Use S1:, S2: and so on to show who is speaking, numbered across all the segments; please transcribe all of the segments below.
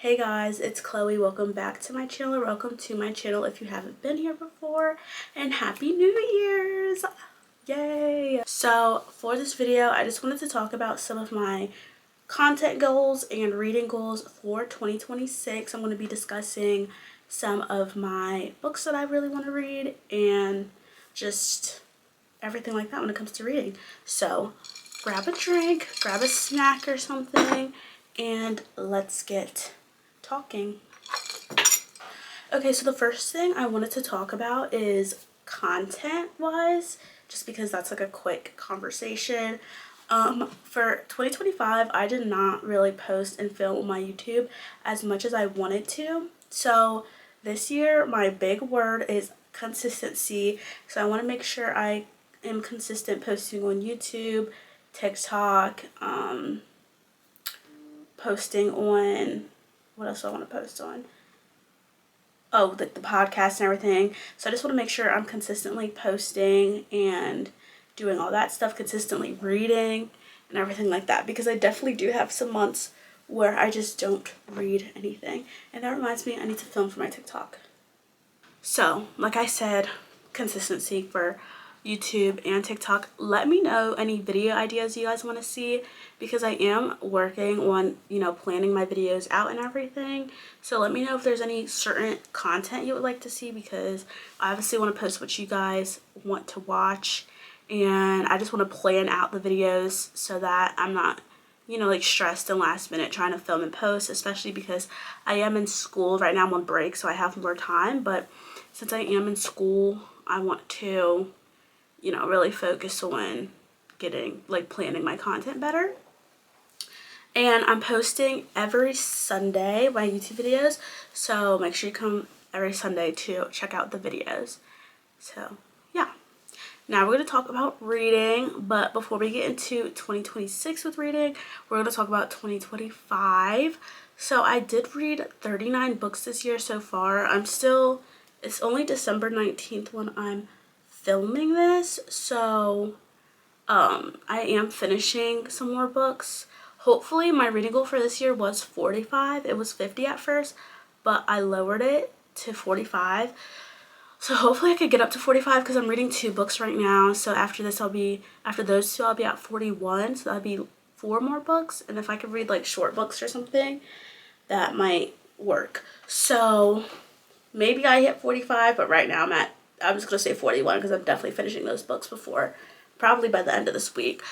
S1: Hey guys, it's Chloe. Welcome back to my channel, or welcome to my channel if you haven't been here before, and Happy New Year's! Yay! So for this video, I just wanted to talk about some of my content goals and reading goals for 2026. I'm going to be discussing some of my books that I really want to read and just everything like that when it comes to reading. So grab a drink, grab a snack or something, and let's get talking. Okay, so the first thing I wanted to talk about is content wise, just because that's like a quick conversation. For 2025, I did not really post and film on my YouTube as much as I wanted to. So this year, my big word is consistency. So I want to make sure I am consistent posting on YouTube, TikTok, posting on, what else do I want to post on? Oh, like the podcast and everything. So I just want to make sure I'm consistently posting and doing all that stuff, consistently reading and everything like that, because I definitely do have some months where I just don't read anything. And that reminds me, I need to film for my TikTok. So, like I said, consistency for YouTube and TikTok. Let me know any video ideas you guys want to see, because I am working on, planning my videos out and everything. So let me know if there's any certain content you would like to see, because I obviously want to post what you guys want to watch, and I just want to plan out the videos so that I'm not like stressed and last minute trying to film and post, especially because I am in school right now. I'm on break, so I have more time, but since I am in school, I want to really focus on planning my content better. And I'm posting every Sunday my YouTube videos, so make sure you come every Sunday to check out the videos. So yeah, now we're going to talk about reading, but before we get into 2026 with reading, we're going to talk about 2025. So I did read 39 books this year so far. It's only December 19th when I'm filming this, so I am finishing some more books. Hopefully my reading goal for this year was 45. It was 50 at first, but I lowered it to 45. So hopefully I could get up to 45, because I'm reading 2 books right now. So after those 2 I'll be at 41. So that'd be 4 more books. And if I could read like short books or something, that might work. So maybe I hit 45, but right now I'm just going to say 41, because I'm definitely finishing those books probably by the end of this week.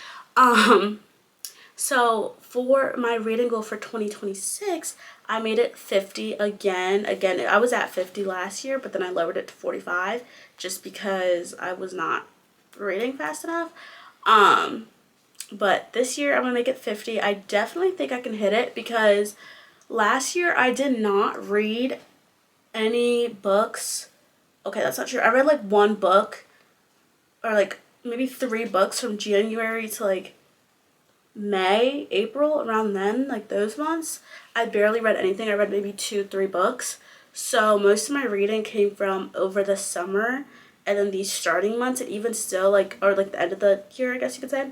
S1: So for my reading goal for 2026, I made it 50 again. Again, I was at 50 last year, but then I lowered it to 45 just because I was not reading fast enough. But this year I'm going to make it 50. I definitely think I can hit it, because last year I did not read any books. Okay, that's not true. I read like 1 book, or like maybe 3 books from January to like May, April, around then, like those months. I barely read anything. I read maybe 2-3 books. So most of my reading came from over the summer and then these starting months, and even still or the end of the year, I guess you could say,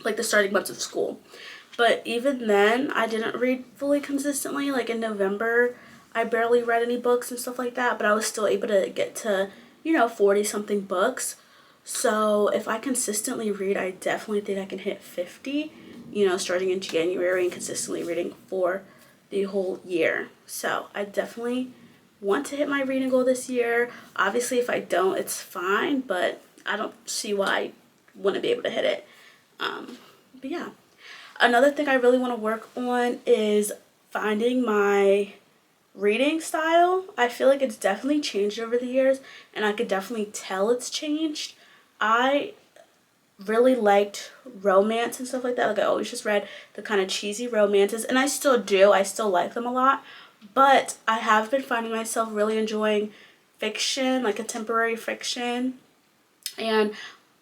S1: like the starting months of school. But even then, I didn't read fully consistently. Like in November, I barely read any books and stuff like that, but I was still able to get to 40 something books. So if I consistently read, I definitely think I can hit 50, starting in January, and consistently reading for the whole year. So I definitely want to hit my reading goal this year. Obviously, if I don't, it's fine, but I don't see why I wouldn't be able to hit it. But yeah. Another thing I really want to work on is finding my reading style. I feel like it's definitely changed over the years, and I could definitely tell it's changed. I really liked romance and stuff like that. Like I always just read the kind of cheesy romances, and I still do. I still like them a lot, but I have been finding myself really enjoying fiction, like contemporary fiction and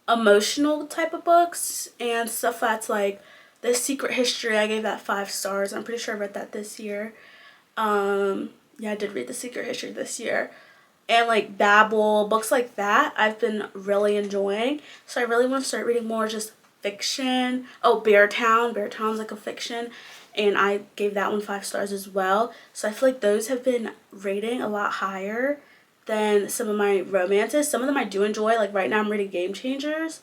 S1: emotional type of books, and stuff that's like The Secret History. I gave that 5 stars. I'm pretty sure I read that this year. Yeah, I did read The Secret History this year. And like Babel, books like that, I've been really enjoying. So I really want to start reading more just fiction. Oh, Beartown. Beartown's like a fiction. and I gave that one 5 stars as well. So I feel like those have been rating a lot higher than some of my romances. Some of them I do enjoy. Like right now I'm reading Game Changers,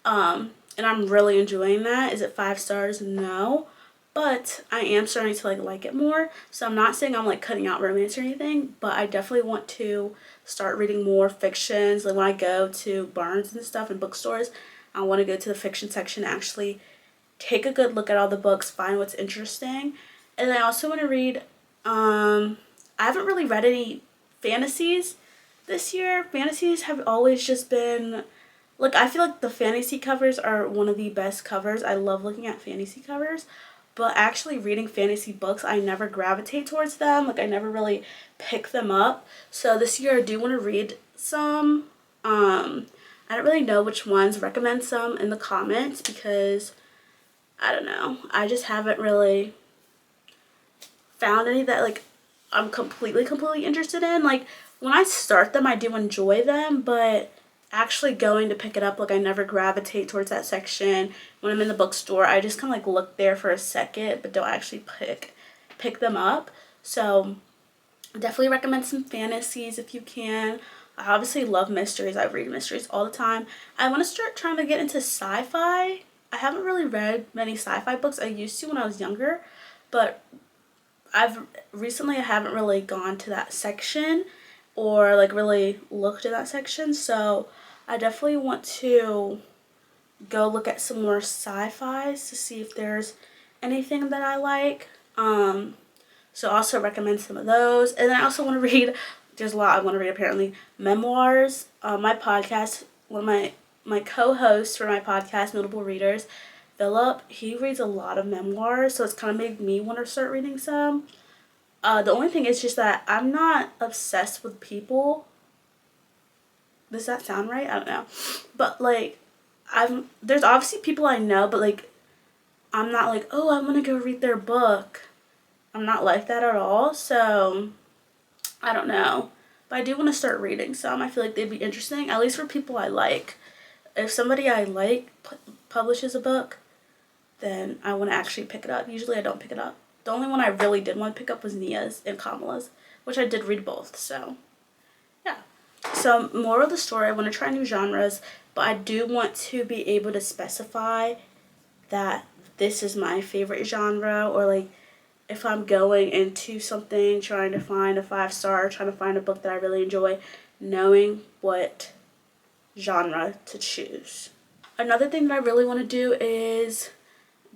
S1: and I'm really enjoying that. Is it 5 stars? No. But I am starting to like it more. So I'm not saying I'm like cutting out romance or anything, but I definitely want to start reading more fictions. Like when I go to Barnes and stuff and bookstores, I want to go to the fiction section, actually take a good look at all the books, find what's interesting. And I also want to read, I haven't really read any fantasies this year. Fantasies have always just been, like, I feel like the fantasy covers are one of the best covers. I love looking at fantasy covers. But actually reading fantasy books, I never gravitate towards them. Like, I never really pick them up. So this year I do want to read some. I don't really know which ones. Recommend some in the comments because, I don't know. I just haven't really found any that, like, I'm completely interested in. Like, when I start them, I do enjoy them, but actually going to pick it up, like, I never gravitate towards that section. When I'm in the bookstore, I just kind of like look there for a second, but don't actually pick them up. So definitely recommend some fantasies if you can. I obviously love mysteries. I read mysteries all the time. I want to start trying to get into sci-fi. I haven't really read many sci-fi books. I used to when I was younger, but I haven't really gone to that section or like really looked at that section. So I definitely want to go look at some more sci-fis to see if there's anything that I like. So also recommend some of those. And then I also want to read, there's a lot I want to read apparently, memoirs. My podcast, one of my co-hosts for my podcast, Notable Readers, Philip, he reads a lot of memoirs, so it's kind of made me want to start reading some. The only thing is just that I'm not obsessed with people. Does that sound right? I don't know. But like, there's obviously people I know, but like, I'm not like, oh, I want to go read their book. I'm not like that at all. So I don't know. But I do want to start reading some. I feel like they'd be interesting, at least for people I like. If somebody I like publishes a book, then I want to actually pick it up. Usually I don't pick it up. The only one I really did want to pick up was Nia's and Kamala's, which I did read both. So yeah. So moral of the story, I want to try new genres, but I do want to be able to specify that this is my favorite genre, or like if I'm going into something trying to find a 5-star, trying to find a book that I really enjoy, knowing what genre to choose. Another thing that I really want to do is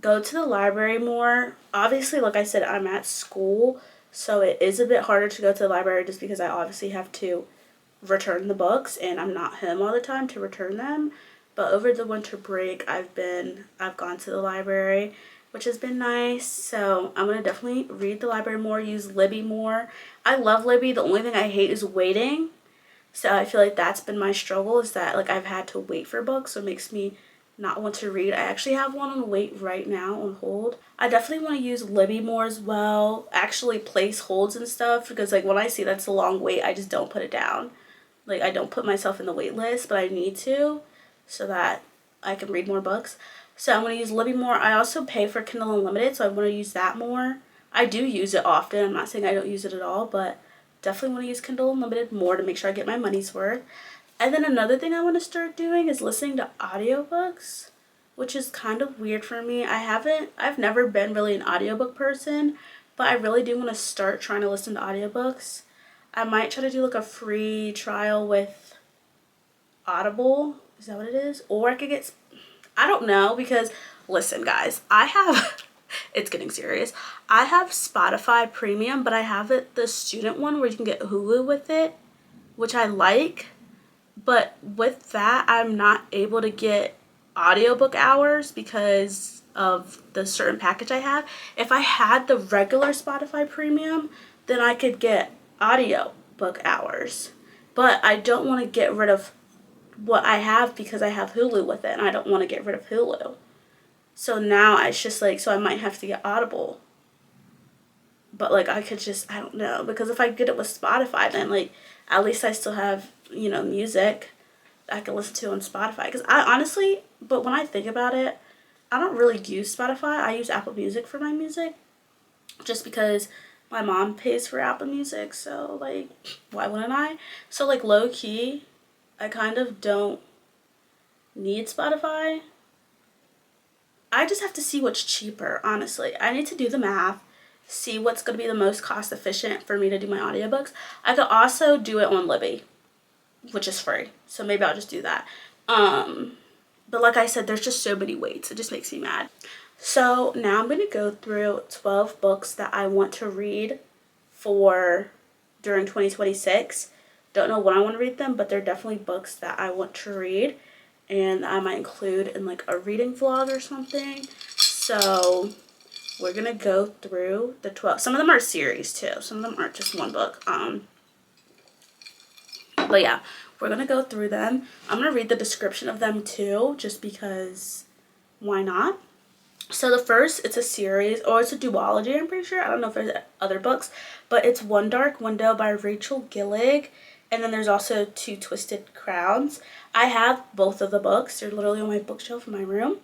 S1: go to the library more. Obviously, like I said, I'm at school, so it is a bit harder to go to the library just because I obviously have to return the books and I'm not home all the time to return them. But over the winter break, I've gone to the library, which has been nice. So I'm gonna definitely read the library more, use Libby more. I love Libby. The only thing I hate is waiting. So I feel like that's been my struggle, is that like I've had to wait for books, so it makes me not want to read. I actually have one on wait right now, on hold. I definitely want to use Libby more as well. Actually place holds and stuff, because like when I see that's a long wait, I just don't put it down. Like I don't put myself in the wait list, but I need to, so that I can read more books. So I'm going to use Libby more. I also pay for Kindle Unlimited, so I want to use that more. I do use it often. I'm not saying I don't use it at all, but definitely want to use Kindle Unlimited more to make sure I get my money's worth. And then another thing I want to start doing is listening to audiobooks, which is kind of weird for me. I've never been really an audiobook person, but I really do want to start trying to listen to audiobooks. I might try to do like a free trial with Audible. Is that what it is? Or I could get, I don't know, because listen guys, it's getting serious. I have Spotify Premium, but I have the student one where you can get Hulu with it, which I like. But with that, I'm not able to get audiobook hours because of the certain package I have. If I had the regular Spotify Premium, then I could get audiobook hours. But I don't want to get rid of what I have because I have Hulu with it, and I don't want to get rid of Hulu. So now it's just like, so I might have to get Audible. But like I could just, I don't know, because if I get it with Spotify, then like at least I still have, music I can listen to on Spotify. Because I honestly, but when I think about it, I don't really use Spotify. I use Apple Music for my music. just because my mom pays for Apple Music, so like why wouldn't I? So like low key, I kind of don't need Spotify. I just have to see what's cheaper, honestly. I need to do the math, see what's going to be the most cost efficient for me to do my audiobooks. I could also do it on Libby, which is free. So maybe I'll just do that. But like I said, there's just so many ways. It just makes me mad. So now I'm going to go through 12 books that I want to read for during 2026. Don't know when I want to read them, but they're definitely books that I want to read. And I might include in like a reading vlog or something. So we're going to go through the 12. Some of them are series too. Some of them aren't just one book. But yeah, we're going to go through them. I'm going to read the description of them too, just because why not? So the first, it's a series, or it's a duology, I'm pretty sure. I don't know if there's other books, but it's One Dark Window by Rachel Gillig. And then there's also Two Twisted Crowns. I have both of the books. They're literally on my bookshelf in my room.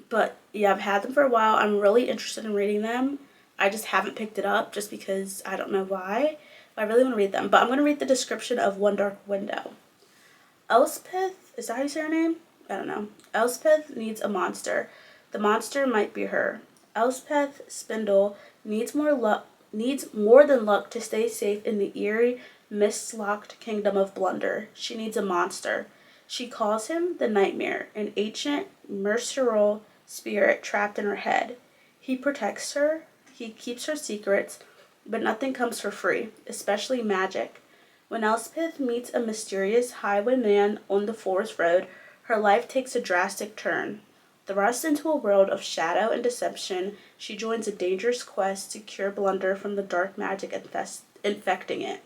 S1: But yeah, I've had them for a while. I'm really interested in reading them. I just haven't picked it up just because I don't know why. But I really want to read them. But I'm going to read the description of One Dark Window. Elspeth, is that how you say her name? I don't know. Elspeth needs a monster. The monster might be her. Elspeth Spindle needs more than luck to stay safe in the eerie, mist-locked kingdom of Blunder. She needs a monster. She calls him the Nightmare, an ancient, mercurial spirit trapped in her head. He protects her, he keeps her secrets, but nothing comes for free, especially magic. When Elspeth meets a mysterious highwayman on the forest road, her life takes a drastic turn. Thrust into a world of shadow and deception, she joins a dangerous quest to cure Blunder from the dark magic infecting it.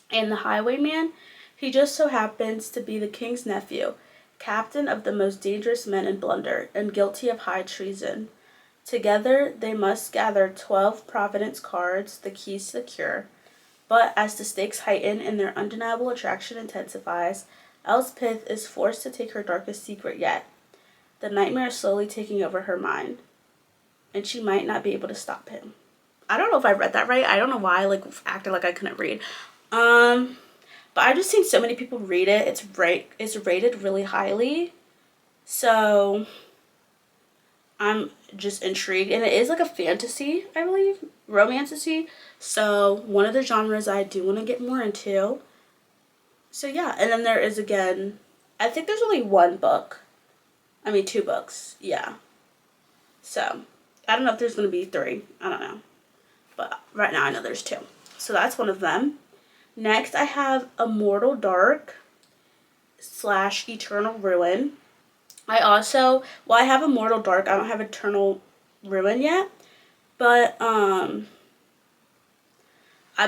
S1: And the highwayman? He just so happens to be the king's nephew, captain of the most dangerous men in Blunder, and guilty of high treason. Together, they must gather 12 Providence cards, the keys to the cure. But as the stakes heighten and their undeniable attraction intensifies, Elspeth is forced to take her darkest secret yet. The nightmare is slowly taking over her mind, and she might not be able to stop him. I don't know if I read that right. I don't know why I acted like I couldn't read. But I've just seen so many people read it. It's rated really highly. So I'm just intrigued. And it is like a fantasy, I believe. Romantasy. So one of the genres I do want to get more into. So yeah. And then there is again, I think there's only one book. I mean 2 books. Yeah. So I don't know if there's going to be 3. I don't know. But right now I know there's 2. So that's one of them. Next I have Immortal Dark / Eternal Ruin. I have Immortal Dark. I don't have Eternal Ruin yet. But I've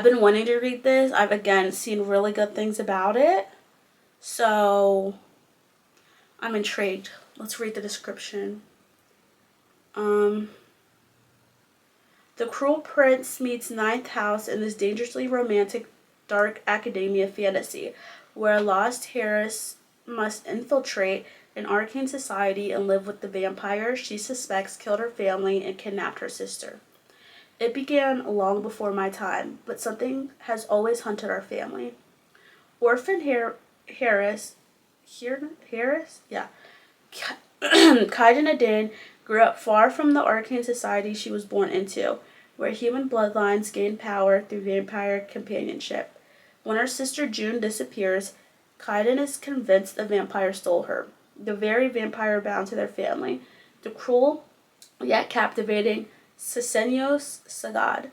S1: been wanting to read this. I've again seen really good things about it. So I'm intrigued. Let's read the description. The cruel prince meets ninth house in this dangerously romantic dark academia fantasy, where a lost heiress must infiltrate an arcane society and live with the vampire she suspects killed her family and kidnapped her sister. It began long before my time, but something has always hunted our family. Orphan Harris? Yeah. Kaiden Adin grew up far from the arcane society she was born into, where human bloodlines gain power through vampire companionship. When her sister June disappears, Kaiden is convinced a vampire stole her, the very vampire bound to their family, the cruel yet captivating Sisenios Sagad.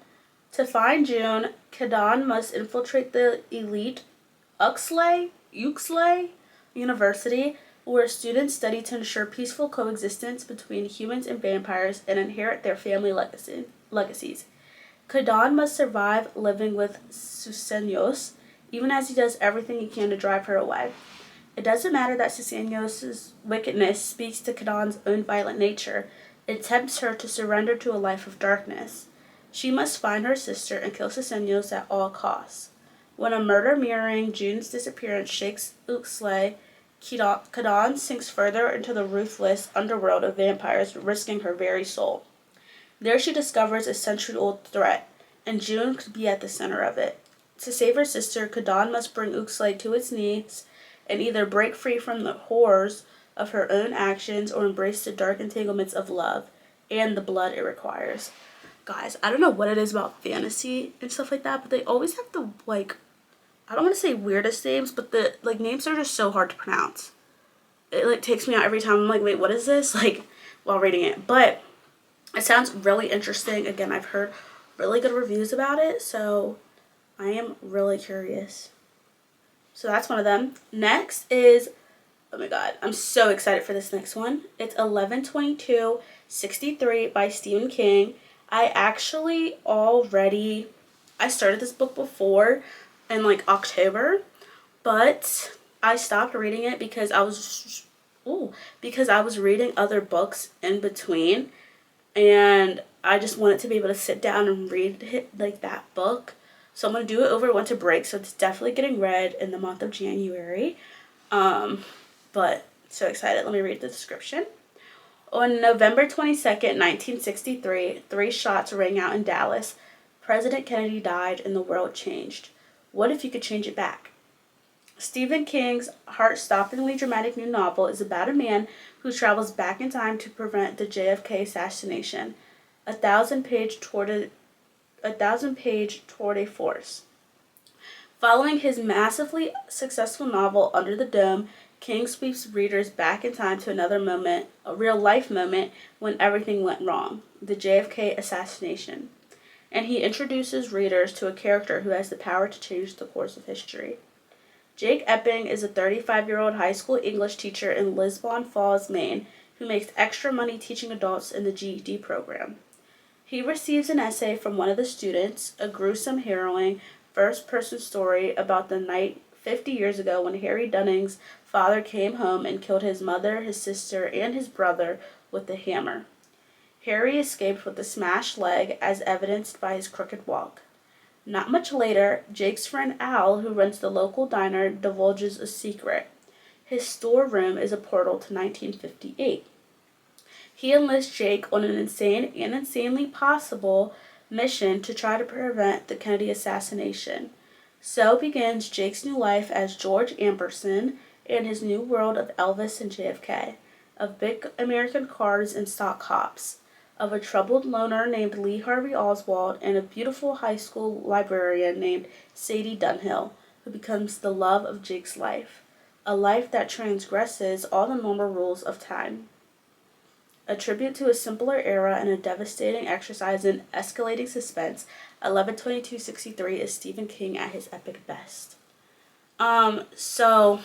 S1: To find June, Kadan must infiltrate the elite Uxley University, where students study to ensure peaceful coexistence between humans and vampires and inherit their family legacies. Kadan must survive living with Susenios, even as he does everything he can to drive her away. It doesn't matter that Susenios' wickedness speaks to Kadan's own violent nature. It tempts her to surrender to a life of darkness. She must find her sister and kill Susenios at all costs. When a murder mirroring June's disappearance shakes Uxley, Kadan sinks further into the ruthless underworld of vampires, risking her very soul. There she discovers a century-old threat, and June could be at the center of it. To save her sister, Kadan must bring Uxley to its knees and either break free from the horrors of her own actions or embrace the dark entanglements of love and the blood it requires. Guys, I don't know what it is about fantasy and stuff like that, but they always have the, like, I don't want to say weirdest names, but the, like, names are just so hard to pronounce. It, like, takes me out every time. I'm like, wait, what is this? Like, while reading it. But it sounds really interesting. Again, I've heard really good reviews about it, so I am really curious. So that's one of them. Next is, oh my god, I'm so excited for this next one. It's 11/22/63 by Stephen King. I started this book before in like October, but I stopped reading it because I was reading other books in between, and I just wanted to be able to sit down and read it, like, that book. So I'm going to do it over winter break, so it's definitely getting read in the month of January. But so excited. Let me read the description. On November 22nd, 1963, 3 shots rang out in Dallas. President Kennedy died and the world changed. What if you could change it back? Stephen King's heart-stoppingly dramatic new novel is about a man who travels back in time to prevent the JFK assassination. A thousand-page tour de force. Following his massively successful novel Under the Dome, King sweeps readers back in time to another moment, a real-life moment, when everything went wrong, the JFK assassination. And he introduces readers to a character who has the power to change the course of history. Jake Epping is a 35-year-old high school English teacher in Lisbon Falls, Maine, who makes extra money teaching adults in the GED program. He receives an essay from one of the students, a gruesome, harrowing, first-person story about the night 50 years ago when Harry Dunning's father came home and killed his mother, his sister, and his brother with a hammer. Harry escaped with a smashed leg, as evidenced by his crooked walk. Not much later, Jake's friend Al, who runs the local diner, divulges a secret. His storeroom is a portal to 1958. He enlists Jake on an insane and insanely possible mission to try to prevent the Kennedy assassination. So begins Jake's new life as George Amberson and his new world of Elvis and JFK, of big American cars and stock cops, of a troubled loner named Lee Harvey Oswald and a beautiful high school librarian named Sadie Dunhill, who becomes the love of Jake's life, a life that transgresses all the normal rules of time. A tribute to a simpler era and a devastating exercise in escalating suspense, 11/22/63 is Stephen King at his epic best. So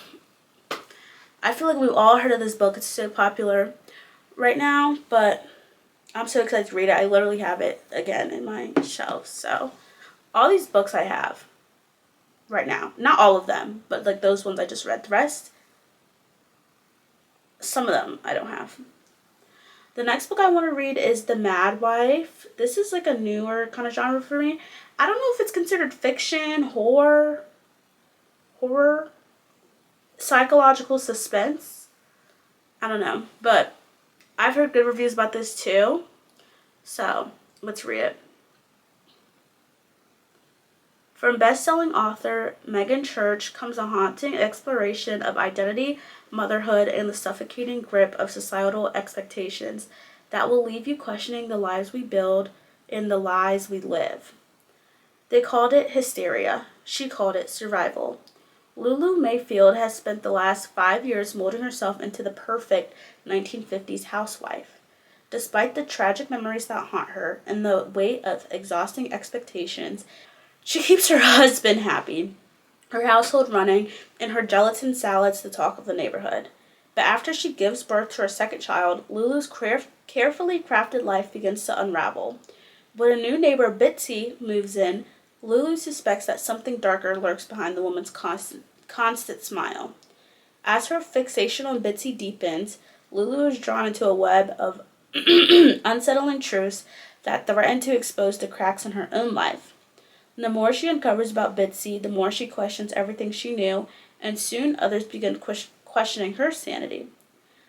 S1: I feel like we've all heard of this book. It's so popular right now, but I'm so excited to read it. I literally have it again in my shelf. So all these books I have right now, not all of them, but like those ones I just read. The rest, some of them I don't have. The next book I want to read is The Mad Wife. This is like a newer kind of genre for me. I don't know if it's considered fiction, horror, psychological suspense. I don't know, but I've heard good reviews about this too. So let's read it. From best-selling author Megan Church comes a haunting exploration of identity, motherhood, and the suffocating grip of societal expectations that will leave you questioning the lives we build and the lies we live. They called it hysteria. She called it survival. Lulu Mayfield has spent the last 5 years molding herself into the perfect 1950s housewife. Despite the tragic memories that haunt her and the weight of exhausting expectations, she keeps her husband happy, her household running, and her gelatin salads the talk of the neighborhood. But after she gives birth to her second child, Lulu's carefully crafted life begins to unravel. When a new neighbor, Bitsy, moves in, Lulu suspects that something darker lurks behind the woman's constant smile. As her fixation on Bitsy deepens, Lulu is drawn into a web of unsettling truths that threaten to expose the cracks in her own life. The more she uncovers about Bitsy, the more she questions everything she knew, and soon others begin questioning her sanity.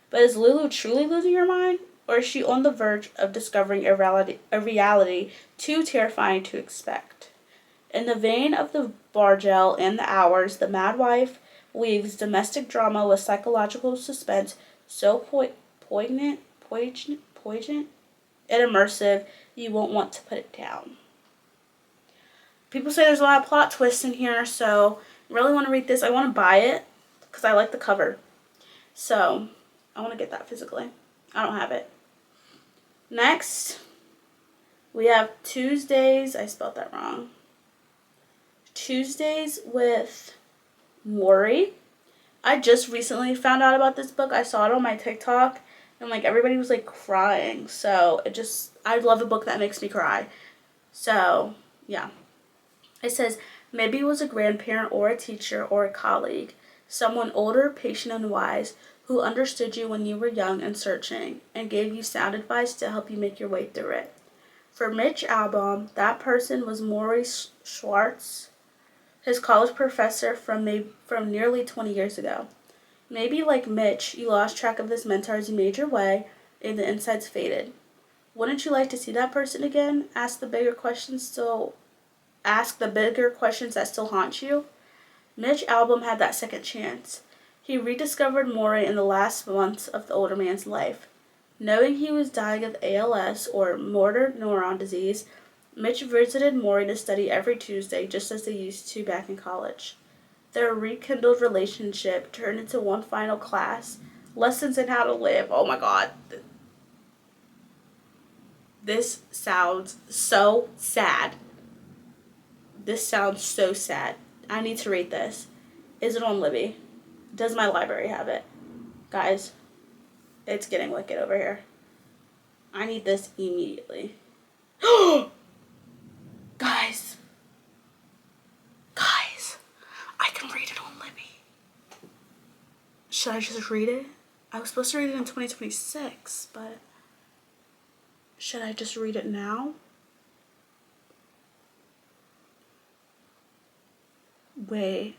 S1: But is Lulu truly losing her mind? Or is she on the verge of discovering a reality too terrifying to expect? In the vein of the Bargell and the Hours, the Mad Wife weaves domestic drama with psychological suspense so poignant, and immersive you won't want to put it down. People say there's a lot of plot twists in here, so I really want to read this. I want to buy it because I like the cover. So I want to get that physically. I don't have it. Next, we have Tuesdays. I spelled that wrong. Tuesdays with Maury. I just recently found out about this book. I saw it on my TikTok, and like everybody was like crying. So I love a book that makes me cry. So yeah. It says, maybe it was a grandparent or a teacher or a colleague, someone older, patient, and wise, who understood you when you were young and searching, and gave you sound advice to help you make your way through it. For Mitch Albom, that person was Maurice Schwartz, his college professor from nearly 20 years ago. Maybe like Mitch, you lost track of this mentor as you made your way, and the insights faded. Wouldn't you like to see that person again? Ask the bigger questions that still haunt you. Mitch Albom had that second chance. He rediscovered Maury in the last months of the older man's life. Knowing he was dying of ALS, or motor neuron disease, Mitch visited Maury to study every Tuesday, just as they used to back in college. Their rekindled relationship turned into one final class, lessons in how to live. Oh my god. This sounds so sad. This sounds so sad. I need to read this. Is it on Libby? Does my library have it? Guys, it's getting wicked over here. I need this immediately. Guys, I can read it on Libby. Should I just read it? I was supposed to read it in 2026, but should I just read it now? Wait,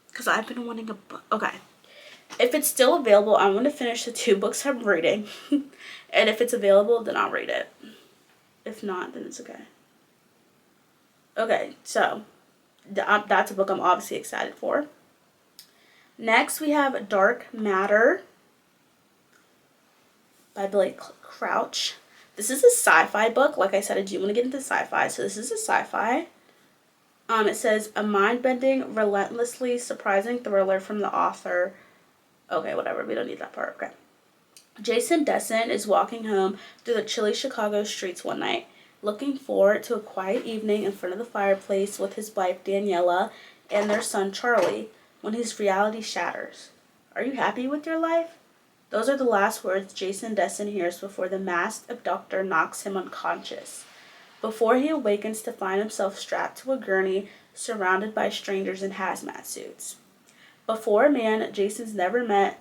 S1: because I've been wanting a book. Okay, if it's still available, I'm going to finish the 2 books I'm reading. And if it's available, then I'll read it. If not, then it's okay. Okay, so that's a book I'm obviously excited for. Next, we have Dark Matter by Blake Crouch. This is a sci-fi book. Like I said, I do want to get into sci-fi, so this is a sci-fi. It says, a mind-bending, relentlessly surprising thriller from the author. Okay, whatever. We don't need that part. Okay. Jason Dessen is walking home through the chilly Chicago streets one night, looking forward to a quiet evening in front of the fireplace with his wife Daniela and their son Charlie, when his reality shatters. Are you happy with your life? Those are the last words Jason Dessen hears before the masked abductor knocks him unconscious. Before he awakens to find himself strapped to a gurney, surrounded by strangers in hazmat suits. Before a man Jason's never met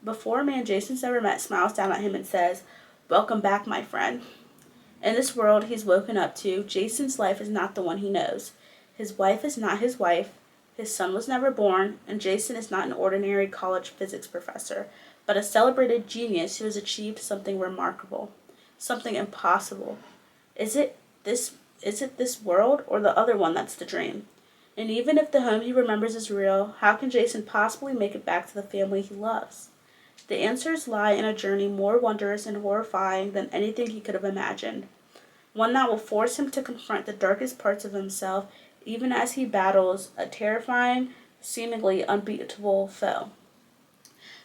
S1: smiles down at him and says, "Welcome back, my friend." In this world he's woken up to, Jason's life is not the one he knows. His wife is not his wife, his son was never born, and Jason is not an ordinary college physics professor, but a celebrated genius who has achieved something remarkable, something impossible. Is it this world or the other one that's the dream? And even if the home he remembers is real, how can Jason possibly make it back to the family he loves? The answers lie in a journey more wondrous and horrifying than anything he could have imagined. One that will force him to confront the darkest parts of himself, even as he battles a terrifying, seemingly unbeatable foe.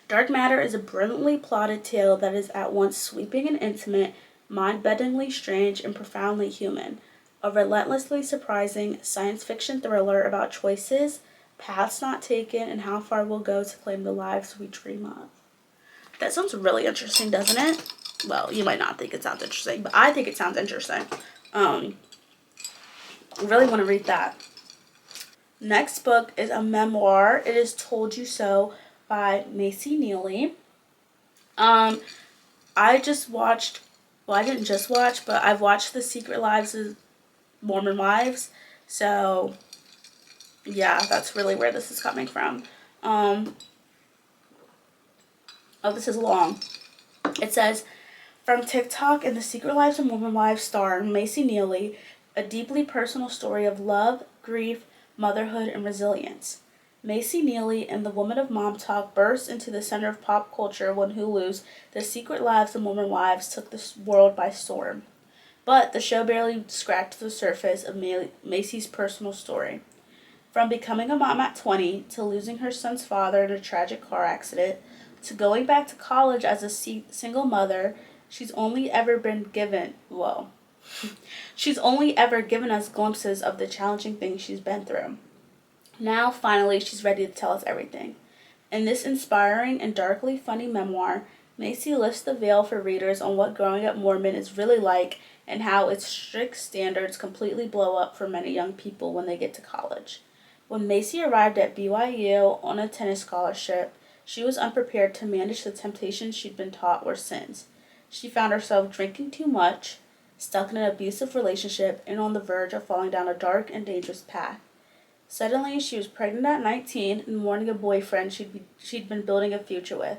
S1: Dark Matter is a brilliantly plotted tale that is at once sweeping and intimate, mind-bendingly strange, and profoundly human. A relentlessly surprising science fiction thriller about choices, paths not taken, and how far we'll go to claim the lives we dream of. That sounds really interesting, doesn't it? Well, you might not think it sounds interesting, but I think it sounds interesting. I really want to read that. Next book is a memoir. It is Told You So by Macy Neely. I didn't just watch, but I've watched The Secret Lives of Mormon Wives. So, yeah, that's really where this is coming from. Oh, this is long. It says, From TikTok and The Secret Lives of Mormon Wives star Macy Neely, a deeply personal story of love, grief, motherhood, and resilience. Macy Neely and the Woman of Mom Talk burst into the center of pop culture when Hulu's The Secret Lives of Mormon Wives took the world by storm. But the show barely scratched the surface of Macy's personal story. From becoming a mom at 20, to losing her son's father in a tragic car accident, to going back to college as a single mother, she's only ever given us glimpses of the challenging things she's been through. Now, finally, she's ready to tell us everything. In this inspiring and darkly funny memoir, Macy lifts the veil for readers on what growing up Mormon is really like and how its strict standards completely blow up for many young people when they get to college. When Macy arrived at BYU on a tennis scholarship, she was unprepared to manage the temptations she'd been taught were sins. She found herself drinking too much, stuck in an abusive relationship, and on the verge of falling down a dark and dangerous path. Suddenly, she was pregnant at 19 and mourning a boyfriend she'd been building a future with.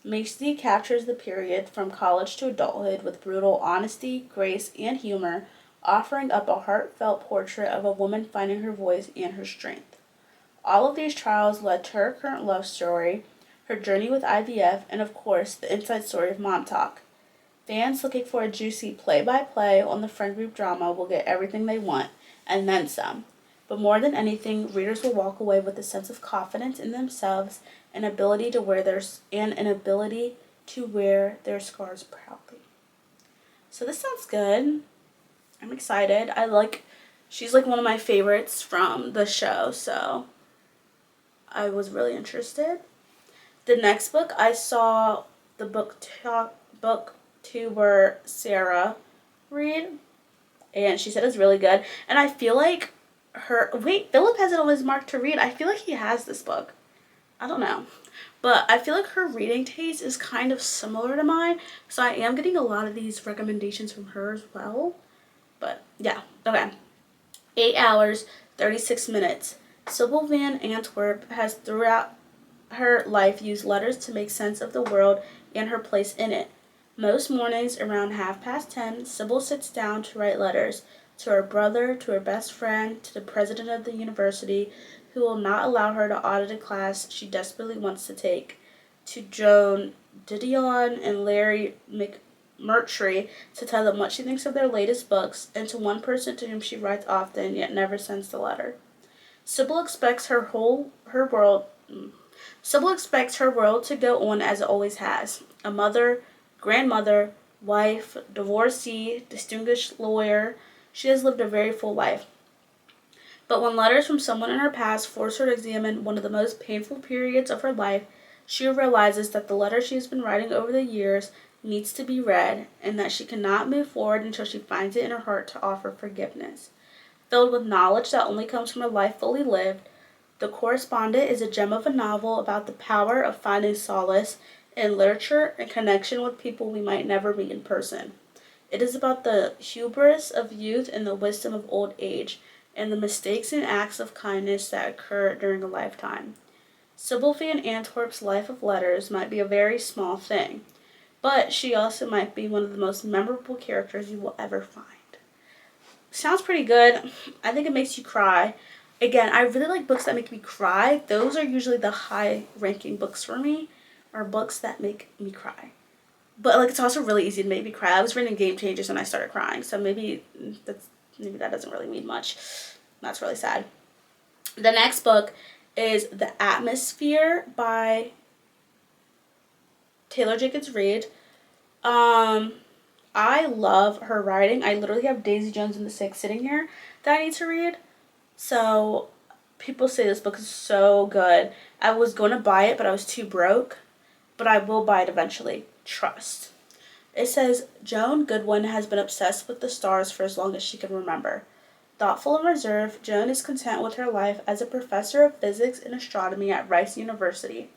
S1: Macy captures the period from college to adulthood with brutal honesty, grace, and humor, offering up a heartfelt portrait of a woman finding her voice and her strength. All of these trials led to her current love story, her journey with IVF, and of course, the inside story of Mom Talk. Fans looking for a juicy play-by-play on the friend group drama will get everything they want, and then some. But more than anything, readers will walk away with a sense of confidence in themselves and an ability to wear their scars proudly. So this sounds good. I'm excited. She's like one of my favorites from the show, so I was really interested. The next book I saw the booktuber Sarah read, and she said it's really good. And I feel like Philip has it on his mark to read. I feel like he has this book. I don't know. But I feel like her reading taste is kind of similar to mine, so I am getting a lot of these recommendations from her as well. But yeah, okay. 8 hours, 36 minutes. Sybil Van Antwerp has throughout her life used letters to make sense of the world and her place in it. Most mornings around 10:30, Sybil sits down to write letters to her brother, to her best friend, to the president of the university, who will not allow her to audit a class she desperately wants to take, to Joan Didion and Larry McMurtry to tell them what she thinks of their latest books, and to one person to whom she writes often yet never sends the letter. Sybil expects her world to go on as it always has. A mother, grandmother, wife, divorcee, distinguished lawyer. She has lived a very full life. But when letters from someone in her past force her to examine one of the most painful periods of her life, she realizes that the letter she has been writing over the years needs to be read, and that she cannot move forward until she finds it in her heart to offer forgiveness. Filled with knowledge that only comes from a life fully lived, The Correspondent is a gem of a novel about the power of finding solace in literature and connection with people we might never meet in person. It is about the hubris of youth and the wisdom of old age, and the mistakes and acts of kindness that occur during a lifetime. Sybil Van Antwerp's life of letters might be a very small thing, but she also might be one of the most memorable characters you will ever find. Sounds pretty good. I think it makes you cry. Again, I really like books that make me cry. Those are usually the high-ranking books for me, or books that make me cry. But it's also really easy to make me cry. I was reading Game Changers and I started crying, so maybe that doesn't really mean much. That's really sad. The next book is The Atmosphere by Taylor Jenkins Reid. I love her writing. I literally have Daisy Jones and the Six sitting here that I need to read. So people say this book is so good. I was going to buy it, but I was too broke. But I will buy it eventually. Trust. It says, Joan Goodwin has been obsessed with the stars for as long as she can remember. Thoughtful and reserved, Joan is content with her life as a professor of physics and astronomy at Rice University,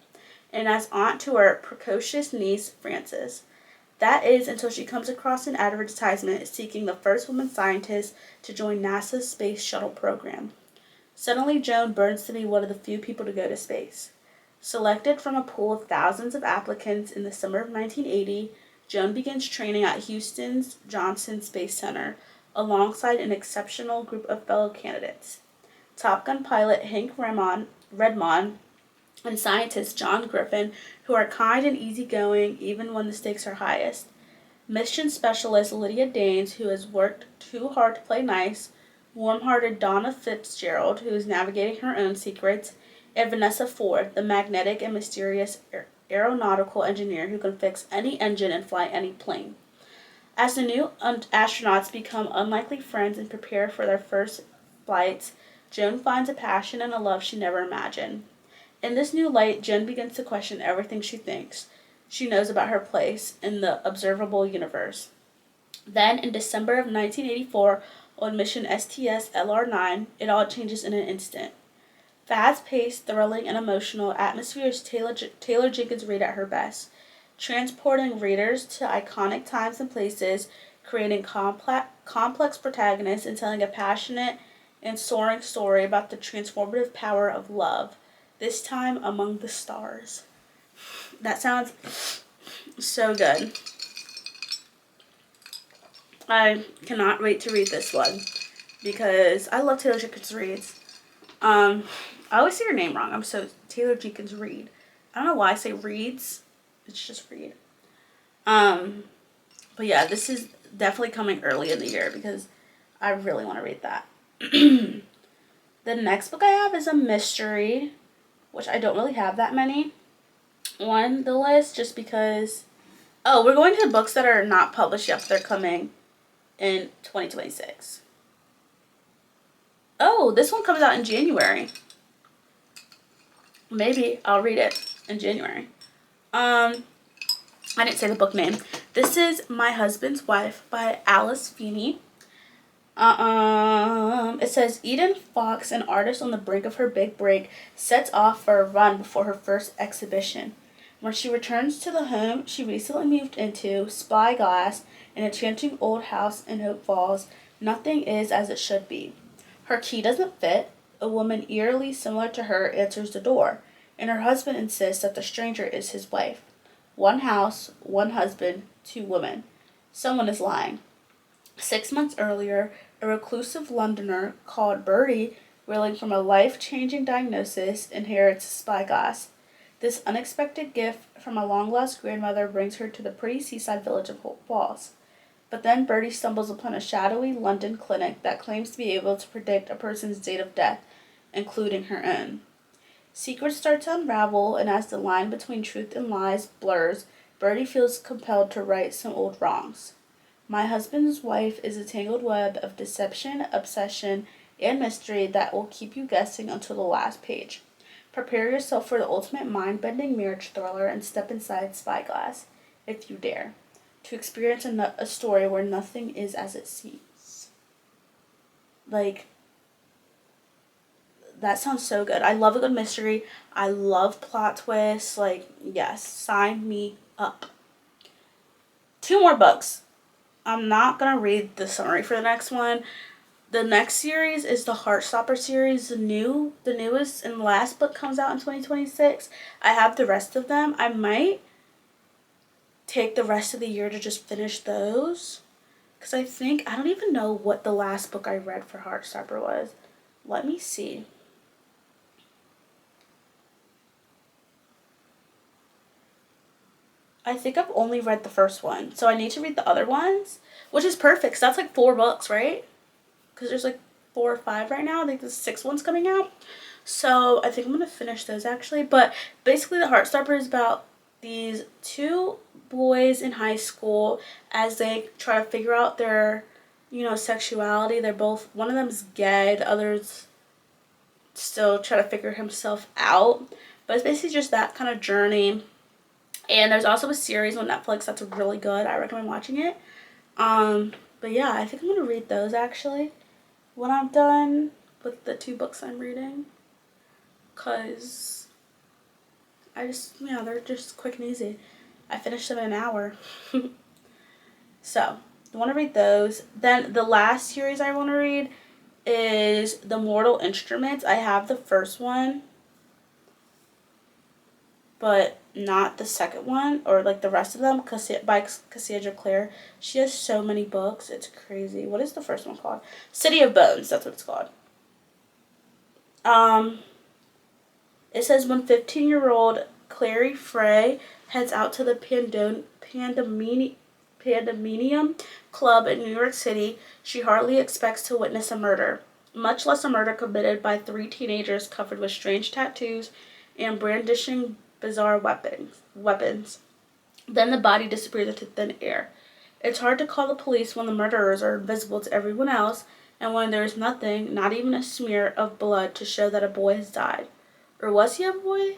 S1: and as aunt to her precocious niece, Frances. That is until she comes across an advertisement seeking the first woman scientist to join NASA's Space Shuttle program. Suddenly, Joan burns to be one of the few people to go to space. Selected from a pool of thousands of applicants in the summer of 1980, Joan begins training at Houston's Johnson Space Center alongside an exceptional group of fellow candidates. Top Gun pilot Hank Redmond and scientist John Griffin, who are kind and easygoing even when the stakes are highest. Mission specialist Lydia Danes, who has worked too hard to play nice, warm-hearted Donna Fitzgerald, who is navigating her own secrets, and Vanessa Ford, the magnetic and mysterious aeronautical engineer who can fix any engine and fly any plane. As the new astronauts become unlikely friends and prepare for their first flights, Joan finds a passion and a love she never imagined. In this new light, Joan begins to question everything she thinks she knows about her place in the observable universe. Then, in December of 1984, on mission STS-LR9, it all changes in an instant. Fast-paced, thrilling, and emotional, atmosphere is Taylor Jenkins Reid at her best, transporting readers to iconic times and places, creating complex protagonists, and telling a passionate and soaring story about the transformative power of love, this time among the stars. That sounds so good. I cannot wait to read this one because I love Taylor Jenkins Reid. I always say her name wrong. I'm so Taylor Jenkins Reid. I don't know why I say Reads. It's just Reid. But yeah, this is definitely coming early in the year because I really want to read that. The next book I have is a mystery, which I don't really have that many on the list just because... Oh, we're going to books that are not published yet, but they're coming in 2026. Oh, this one comes out in January. Maybe I'll read it in January. I didn't say the book name. This is My Husband's Wife by Alice Feeney. It says Eden Fox, an artist on the brink of her big break, sets off for a run before her first exhibition. When she returns to the home she recently moved into, Spyglass, an enchanting old house in Hope Falls, nothing is as it should be. Her key doesn't fit. A woman eerily similar to her answers the door, and her husband insists that the stranger is his wife. One house, one husband, two women. Someone is lying. 6 months earlier, a reclusive Londoner called Bertie, reeling from a life-changing diagnosis, inherits a spyglass. This unexpected gift from a long-lost grandmother brings her to the pretty seaside village of Hope Falls. But then Bertie stumbles upon a shadowy London clinic that claims to be able to predict a person's date of death, including her own. Secrets start to unravel, and as the line between truth and lies blurs, Bertie feels compelled to right some old wrongs. My Husband's Wife is a tangled web of deception, obsession, and mystery that will keep you guessing until the last page. Prepare yourself for the ultimate mind-bending marriage thriller and step inside Spyglass, if you dare, to experience a story where nothing is as it seems. Like, that sounds so good. I love a good mystery. I love plot twists. Like, yes, sign me up. 2 more books. I'm not going to read the summary for the next one. The next series is the Heartstopper series. The newest and last book comes out in 2026. I have the rest of them. I might take the rest of the year to just finish those. Because I don't even know what the last book I read for Heartstopper was. Let me see. I think I've only read the first one. So I need to read the other ones. Which is perfect. Because that's like 4 books, right? Because there's like 4 or 5 right now. I think the 6th one's coming out. So I think I'm going to finish those actually. But basically the Heartstopper is about these 2 boys in high school as they try to figure out their, sexuality. They're both, one of them's gay, the other's still trying to figure himself out. But it's basically just that kind of journey. And there's also a series on Netflix that's really good. I recommend watching it. But yeah, I think I'm going to read those actually when I'm done with the 2 books I'm reading. Because they're just quick and easy. I finished them in an hour. So, I want to read those. Then the last series I want to read is The Mortal Instruments. I have the first one, but not the second one or like the rest of them, by Cassandra Clare. She has so many books. It's crazy. What is the first one called? City of Bones. That's what it's called. It says when 15-year-old Clary Frey heads out to the Pandemonium Club in New York City, she hardly expects to witness a murder, much less a murder committed by 3 teenagers covered with strange tattoos and brandishing bizarre weapons. Then the body disappears into thin air. It's hard to call the police when the murderers are invisible to everyone else and when there is nothing, not even a smear of blood to show that a boy has died. Or was he a boy?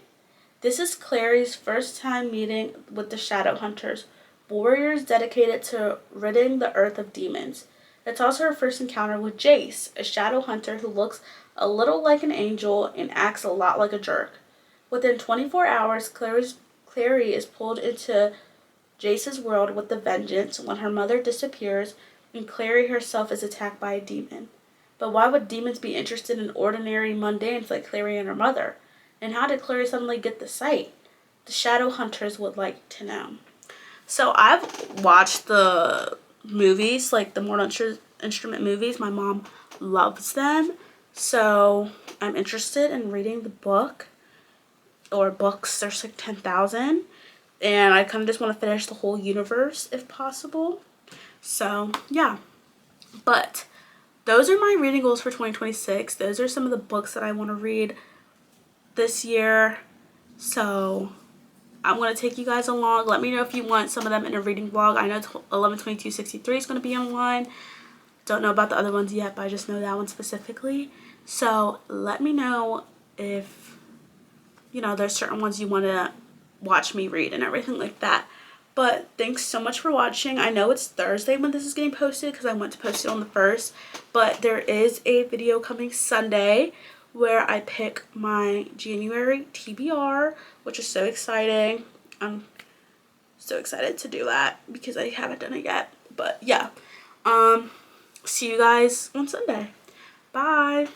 S1: This is Clary's first time meeting with the Shadow Hunters, warriors dedicated to ridding the earth of demons. It's also her first encounter with Jace, a shadow hunter who looks a little like an angel and acts a lot like a jerk. Within 24 hours, Clary is pulled into Jace's world with a vengeance when her mother disappears and Clary herself is attacked by a demon. But why would demons be interested in ordinary mundanes like Clary and her mother? And how did Clary suddenly get the sight? The Shadow Hunters would like to know. So I've watched the movies, like the Mortal Instrument movies. My mom loves them. So I'm interested in reading the book. Or books. There's like 10,000. And I kind of just want to finish the whole universe if possible. So yeah. But those are my reading goals for 2026. Those are some of the books that I want to read this year. So I'm going to take you guys along. Let me know if you want some of them in a reading vlog. I know 11/22/63 is going to be online. Don't know about the other ones yet, but I just know that one specifically. So let me know if, you know, there's certain ones you want to watch me read and everything like that. But thanks so much for watching. I know it's Thursday when this is getting posted because I went to post it on the 1st. But there is a video coming Sunday where I pick my January TBR, which is so exciting. I'm so excited to do that because I haven't done it yet. But yeah, see you guys on Sunday. Bye.